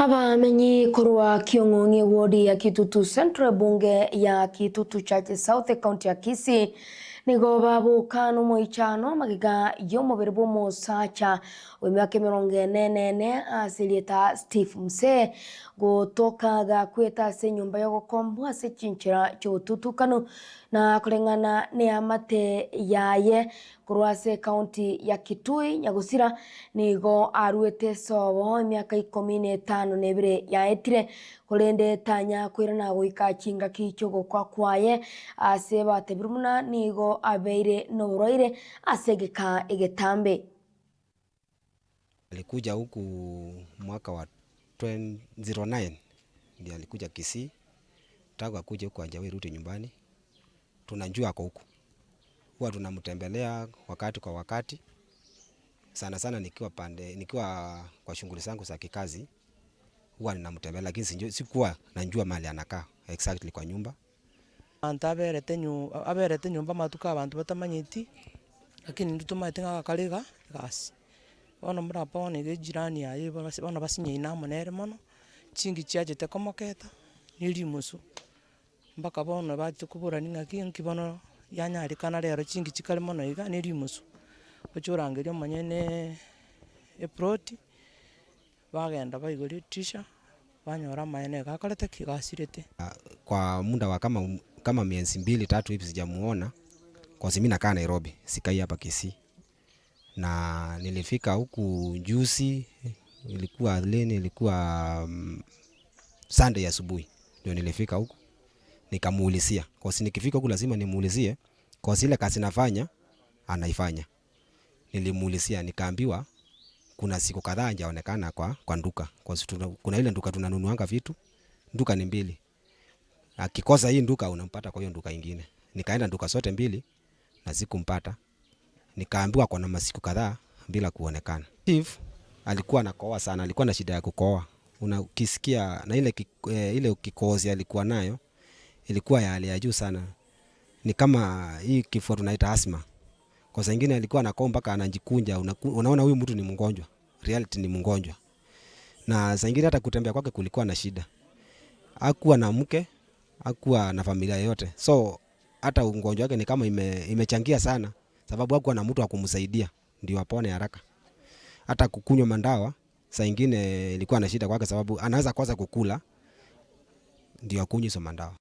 Abamenyi korwa Kiong'ong'i wodi ya Kitutu Central bunge ya Kitutu Church South County ya Kisii nigo babuka n'omoichano magiga y'omubiri bw'omusacha w'emyaka 44 asilieta Steve Msee gotokaga kweta ase enyumba y'ogokombwa ase echinchera cy'obututukano na kuleng'ana n'eamate yaye korwa ase county ya Kitui Nyagusira nigo arwete esobo emyaka 12 yaetire kurende tanya kwirana goika chinga kicho gokwa kwaye ase batebire muna nigo abeire n'oburoire ase geka egetambe. Alikuja huku mwaka wa 2009 ndiye alikuja Kisii. Tangu akuje huku hajawahi rudi nyumbani. Tunajua ako huku. Huwa tunamtembelea wakati kwa wakati. Sana sana nikiwa kwa shughuli zangu za kikazi. Huwa ninamtembelea lakini sikuwa najua mahali anakaa exactly kwa nyumba. Aberete nyumba matuka abantu batamanyiti lakini ndutumate ngakariga gasi. Bono murapa ni jirani yaye bono basinye inamo nere mono chingi chiajete komoketa niri musu mpaka bono baje kubura ningaki nkibono yanyarikana rero chingi chikale mono iga niri musu ochurangerio manyene eproti bagenda baigori tisha banyora maene gakorete kigasirete. Kwa muda wa kama miezi 2-3 hivi sijamuona kwa sababu mimi nakaa Nairobi, sikai hapa Kisii. Na nilifika huku juzi, ilikuwa Sunday asubuhi ndio nilifika huku nikamuulizia. Kwa sababu nikifika huku lazima nimuulizie kwa zile kazi nafanya anaifanya. Nilimuulizia nikaambiwa kuna siku kadhaa hajaonekana kwa nduka. Kwa sababu kuna ile nduka tunanunuanga vitu, nduka ni mbili. Akikosa hii nduka unampata kwa hiyo nduka nyingine. Nikaenda nduka zote mbili na sikumpata. Nikaambiwa kuna masiku kadhaa bila kuonekana. Steve alikuwa anakohoa sana, alikuwa na shida ya kukohoa. Unakisikia na ile kikohozi alikuwa nayo ilikuwa ya hali ya juu sana. Ni kama hii kifua tunaita asthma. Kwa saa nyingine alikuwa anakohoa mpaka anajikunja, unaona huyu mtu ni mgonjwa. Reality ni mgonjwa. Na saa nyingine hata kutembea kwake kulikuwa na shida. Hakuwa na mke, hakuwa na familia yote. So hata ugonjwa wake ni kama imechangia sana sababu hakuwa na mtu wa kumsaidia ndio apone haraka. Hata kukunywa mandawa saa nyingine ilikuwa na shida kwake sababu anaweza kosa kukula ndio akunywe hizo mandawa.